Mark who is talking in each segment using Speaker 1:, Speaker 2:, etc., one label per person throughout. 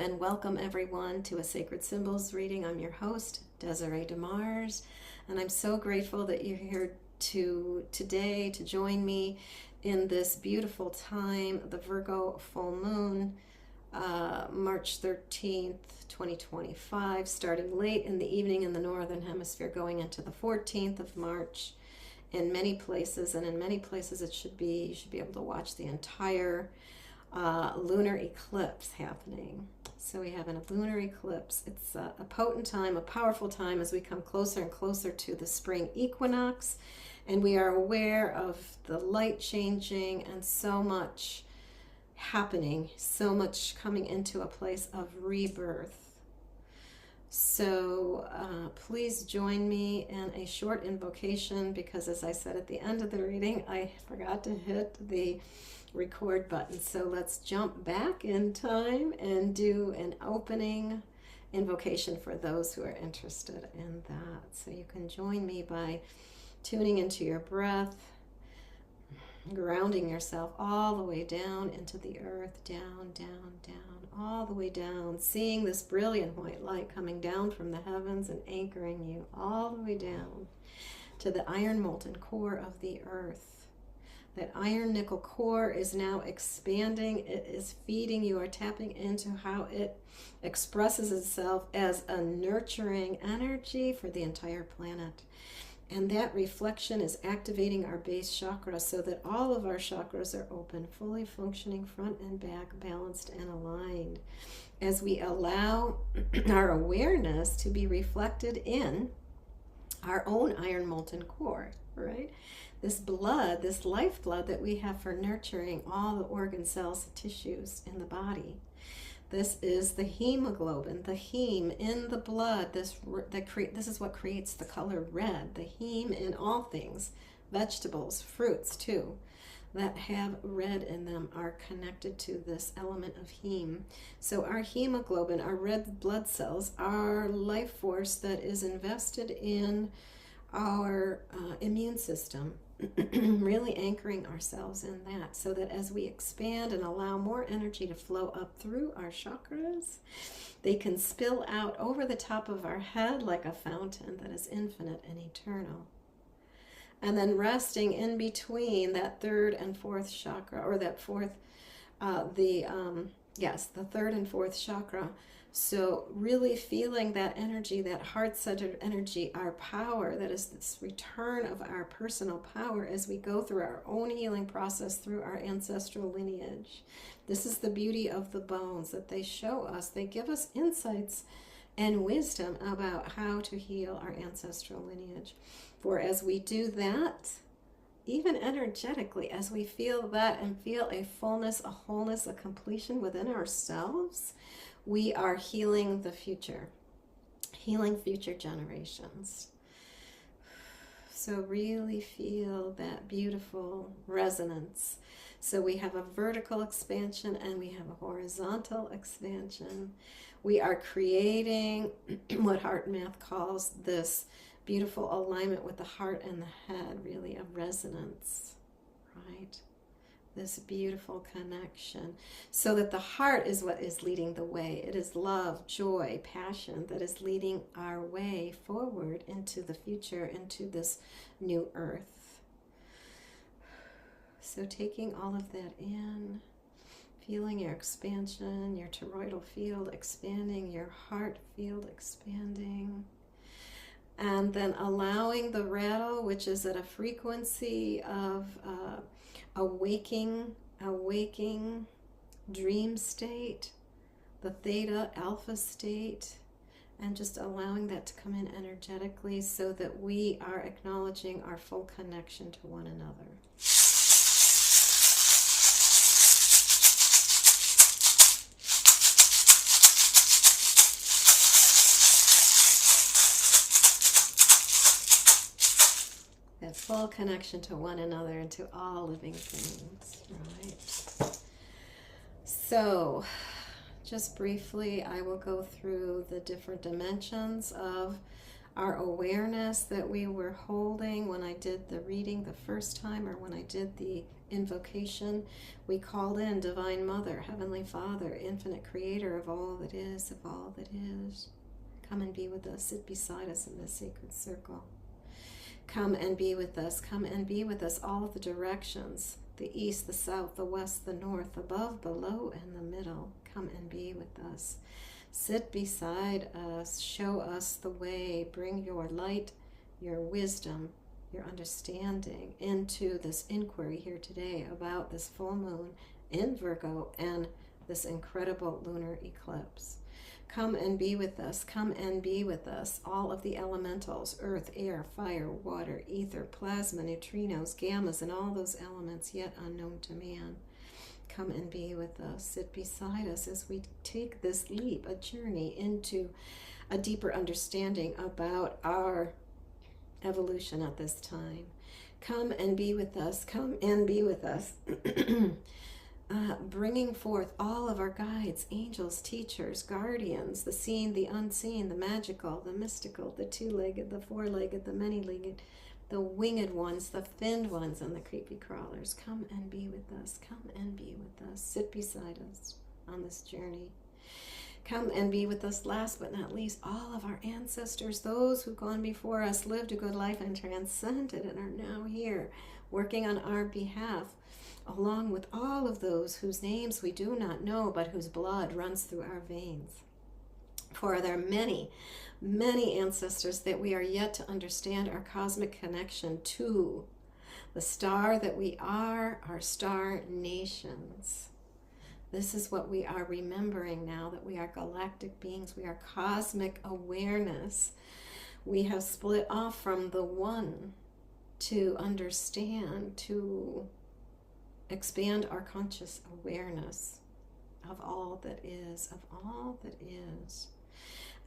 Speaker 1: and welcome everyone to a Sacred Symbols reading. I'm your host, Desiree DeMars, and I'm so grateful that you're here today to join me in this beautiful time, the Virgo full moon, March 13th, 2025, starting late in the evening in the Northern Hemisphere, going into the 14th of March in many places, and in many places you should be able to watch the entire lunar eclipse happening. So we have a lunar eclipse. It's a potent time, a powerful time as we come closer and closer to the spring equinox, and we are aware of the light changing and so much happening, so much coming into a place of rebirth. So please join me in a short invocation, because as I said at the end of the reading, I forgot to hit the record button. So let's jump back in time and do an opening invocation for those who are interested in that. So you can join me by tuning into your breath, grounding yourself all the way down into the earth, down, down, down, all the way down, seeing this brilliant white light coming down from the heavens and anchoring you all the way down to the iron molten core of the earth. That iron nickel core is now expanding. It is feeding. You are tapping into how it expresses itself as a nurturing energy for the entire planet. And that reflection is activating our base chakra so that all of our chakras are open, fully functioning, front and back, balanced and aligned. As we allow our awareness to be reflected in our own iron molten core, right? This blood, this lifeblood that we have for nurturing all the organ cells and tissues in the body. This is the hemoglobin, the heme in the blood. This is what creates the color red. The heme in all things, vegetables, fruits too, that have red in them are connected to this element of heme. So our hemoglobin, our red blood cells, are life force that is invested in our immune system. Really anchoring ourselves in that, so that as we expand and allow more energy to flow up through our chakras, they can spill out over the top of our head like a fountain that is infinite and eternal. And then resting in between that third and fourth chakra, or that fourth, the third and fourth chakra. So really feeling that energy, that heart-centered energy, our power, that is this return of our personal power as we go through our own healing process through our ancestral lineage. This is the beauty of the bones, that they show us, they give us insights and wisdom about how to heal our ancestral lineage. For as we do that, even energetically, as we feel that and feel a fullness, a wholeness, a completion within ourselves, we are healing the future, healing future generations. So really feel that beautiful resonance. So we have a vertical expansion and we have a horizontal expansion. We are creating what Heart Math calls this beautiful alignment with the heart and the head, really a resonance, right? This beautiful connection, so that the heart is what is leading the way. It is love, joy, passion that is leading our way forward into the future, into this new earth. So taking all of that in, feeling your expansion, your toroidal field expanding, your heart field expanding, and then allowing the rattle, which is at a frequency of a waking dream state, the theta alpha state, and just allowing that to come in energetically so that we are acknowledging our full connection to one another. That full connection to one another and to all living things, right? So, just briefly, I will go through the different dimensions of our awareness that we were holding when I did the reading the first time, or when I did the invocation. We called in Divine Mother, Heavenly Father, Infinite Creator of all that is, of all that is. Come and be with us. Sit beside us in this sacred circle. Come and be with us. Come and be with us. All of the directions, the east, the south, the west, the north, above, below, and the middle. Come and be with us. Sit beside us. Show us the way. Bring your light, your wisdom, your understanding into this inquiry here today about this full moon in Virgo and this incredible lunar eclipse. Come and be with us. Come and be with us. All of the elementals, earth, air, fire, water, ether, plasma, neutrinos, gammas, and all those elements yet unknown to man. Come and be with us. Sit beside us as we take this leap, a journey into a deeper understanding about our evolution at this time. Come and be with us. Come and be with us. Bringing forth all of our guides, angels, teachers, guardians, the seen, the unseen, the magical, the mystical, the two-legged, the four-legged, the many-legged, the winged ones, the finned ones, and the creepy crawlers. Come and be with us. Come and be with us. Sit beside us on this journey. Come and be with us, last but not least, all of our ancestors, those who've gone before us, lived a good life and transcended and are now here working on our behalf, along with all of those whose names we do not know, but whose blood runs through our veins. For there are many, many ancestors that we are yet to understand our cosmic connection to. The star that we are, our star nations. This is what we are remembering now, that we are galactic beings. We are cosmic awareness. We have split off from the one to understand, to expand our conscious awareness of all that is, of all that is.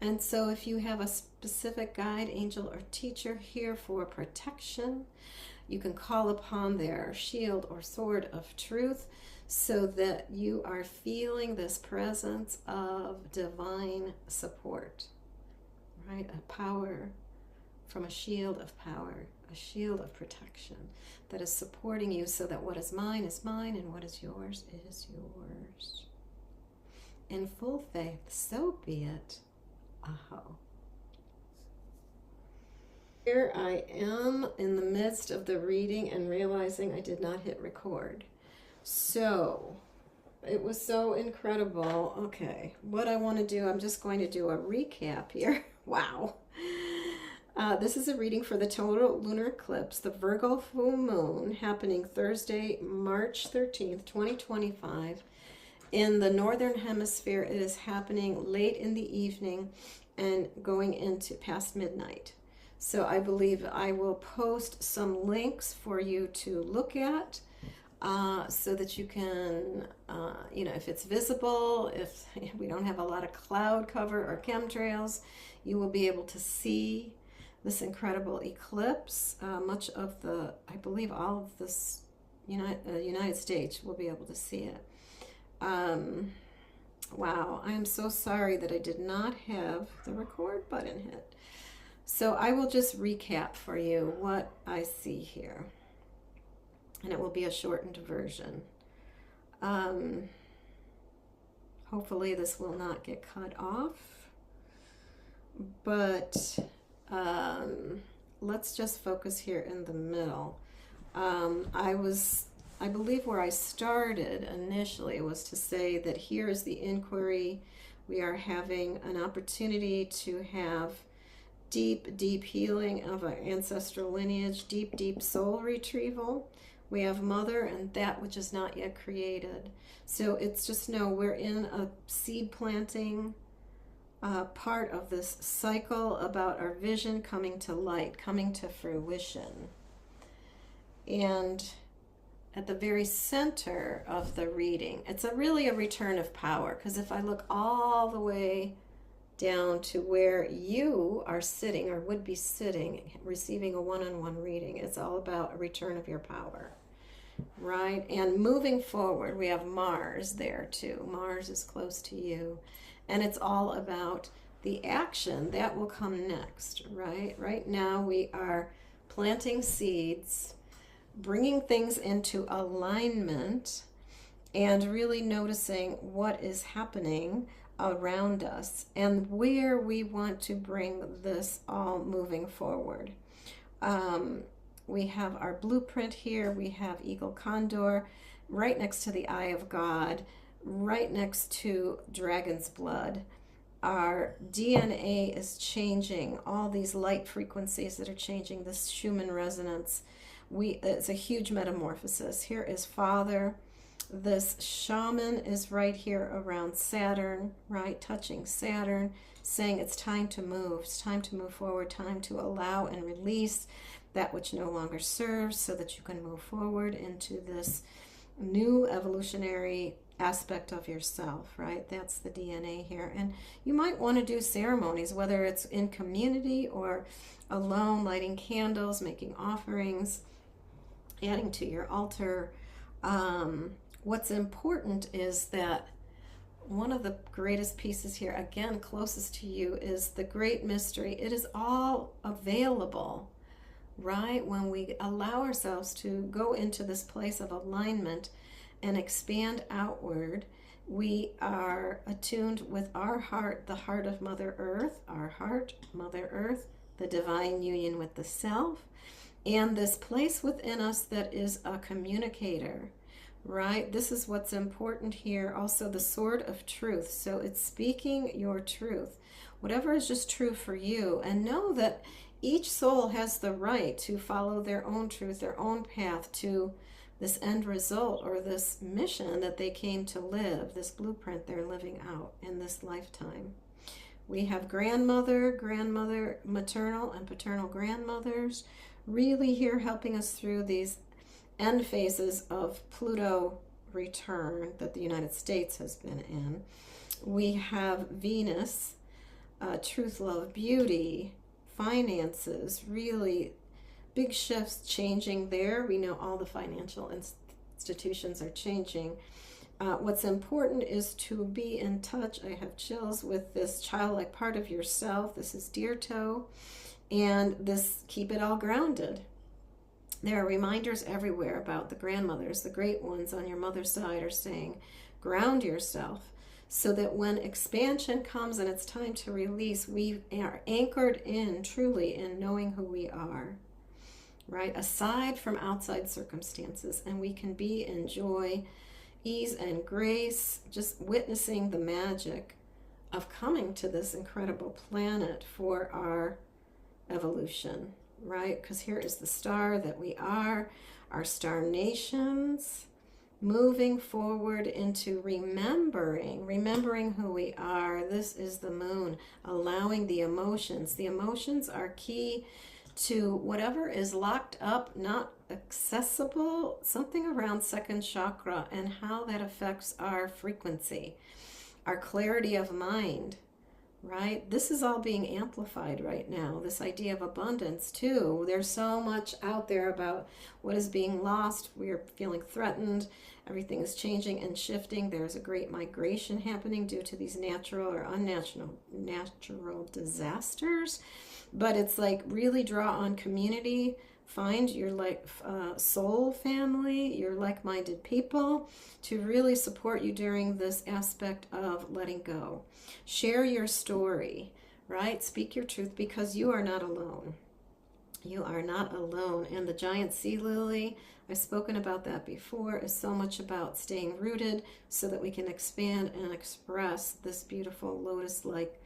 Speaker 1: And so if you have a specific guide, angel, or teacher here for protection, you can call upon their shield or sword of truth, so that you are feeling this presence of divine support, right? A power from a shield of power, a shield of protection that is supporting you, so that what is mine, and what is yours is yours. In full faith, so be it. Aho. Here I am in the midst of the reading and realizing I did not hit record. So, it was so incredible. Okay, what I want to do, I'm just going to do a recap here. Wow. This is a reading for the total lunar eclipse, the Virgo full moon, happening Thursday, March 13th, 2025. In the northern hemisphere, it is happening late in the evening and going into past midnight. So I believe I will post some links for you to look at, so that you can, if it's visible, if we don't have a lot of cloud cover or chemtrails, you will be able to see this incredible eclipse. Much of the, I believe all of this United States will be able to see it. Wow, I am so sorry that I did not have the record button hit. So I will just recap for you what I see here. And it will be a shortened version. Hopefully this will not get cut off. But let's just focus here in the middle. I believe where I started initially was to say that here is the inquiry. We are having an opportunity to have deep, deep healing of our ancestral lineage, deep, deep soul retrieval. We have mother and that which is not yet created. So it's just we're in a seed planting part of this cycle about our vision coming to light, coming to fruition. And at the very center of the reading, it's really a return of power, because if I look all the way down to where you are sitting or would be sitting, receiving a one-on-one reading, it's all about a return of your power, right? And moving forward, we have Mars there too. Mars is close to you, and it's all about The action, that will come next, right? Right now we are planting seeds, bringing things into alignment, and really noticing what is happening around us and where we want to bring this all moving forward. We have our blueprint here. We have Eagle Condor right next to the Eye of God, right next to Dragon's Blood. Our DNA is changing, all these light frequencies that are changing, this Schumann resonance. It's a huge metamorphosis. Here is Father. This shaman is right here around Saturn, right? Touching Saturn, saying it's time to move. It's time to move forward, time to allow and release that which no longer serves so that you can move forward into this new evolutionary aspect of yourself, right? That's the DNA here. And you might want to do ceremonies, whether it's in community or alone, lighting candles, making offerings, adding to your altar. What's important is that one of the greatest pieces here, again, closest to you, is the great mystery. It is all available, right? When we allow ourselves to go into this place of alignment and expand outward, we are attuned with our heart, the heart of Mother Earth, our heart, Mother Earth, the divine union with the self, and this place within us that is a communicator, right? This is what's important here. Also, the sword of truth. So it's speaking your truth, whatever is just true for you, and know that each soul has the right to follow their own truth, their own path to this end result or this mission that they came to live, this blueprint they're living out in this lifetime. We have grandmother, maternal and paternal grandmothers really here helping us through these end phases of Pluto return that the United States has been in. We have Venus, truth, love, beauty, finances, really big shifts changing there. We know all the financial institutions are changing. What's important is to be in touch. I have chills with this childlike part of yourself. This is Deer Toe. And this, keep it all grounded. There are reminders everywhere about the grandmothers. The great ones on your mother's side are saying, ground yourself so that when expansion comes and it's time to release, we are anchored in, truly, in knowing who we are, right? Aside from outside circumstances, and we can be in joy, ease, and grace, just witnessing the magic of coming to this incredible planet for our evolution, right? Because here is the star that we are, our star nations, moving forward into remembering who we are. This is the moon, allowing the emotions. The emotions are key to whatever is locked up, not accessible, something around second chakra, and how that affects our frequency, our clarity of mind, right? This is all being amplified right now. This idea of abundance too. There's so much out there about what is being lost. We're feeling threatened. Everything is changing and shifting. There's a great migration happening due to these natural or unnatural natural disasters. But it's like really draw on community. Find your soul family, your like-minded people to really support you during this aspect of letting go. Share your story, right? Speak your truth, because you are not alone. You are not alone. And the giant sea lily, I've spoken about that before, is so much about staying rooted so that we can expand and express this beautiful lotus-like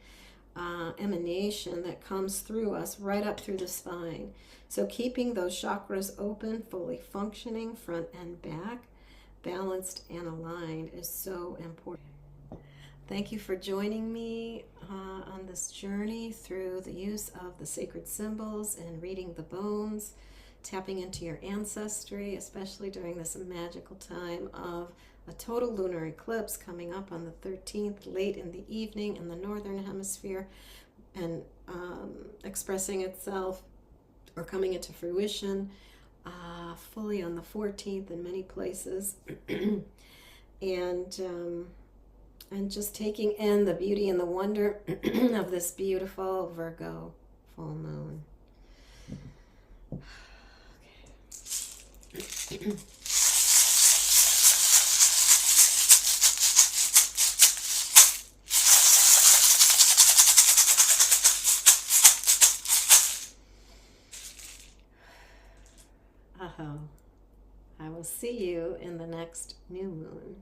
Speaker 1: emanation that comes through us right up through the spine. So keeping those chakras open, fully functioning, front and back, balanced and aligned is so important. Thank you for joining me on this journey through the use of the sacred symbols and reading the bones, tapping into your ancestry, especially during this magical time of a total lunar eclipse coming up on the 13th, late in the evening in the northern hemisphere, and expressing itself or coming into fruition fully on the 14th in many places. And And just taking in the beauty and the wonder of this beautiful Virgo full moon. Okay. I will see you in the next new moon.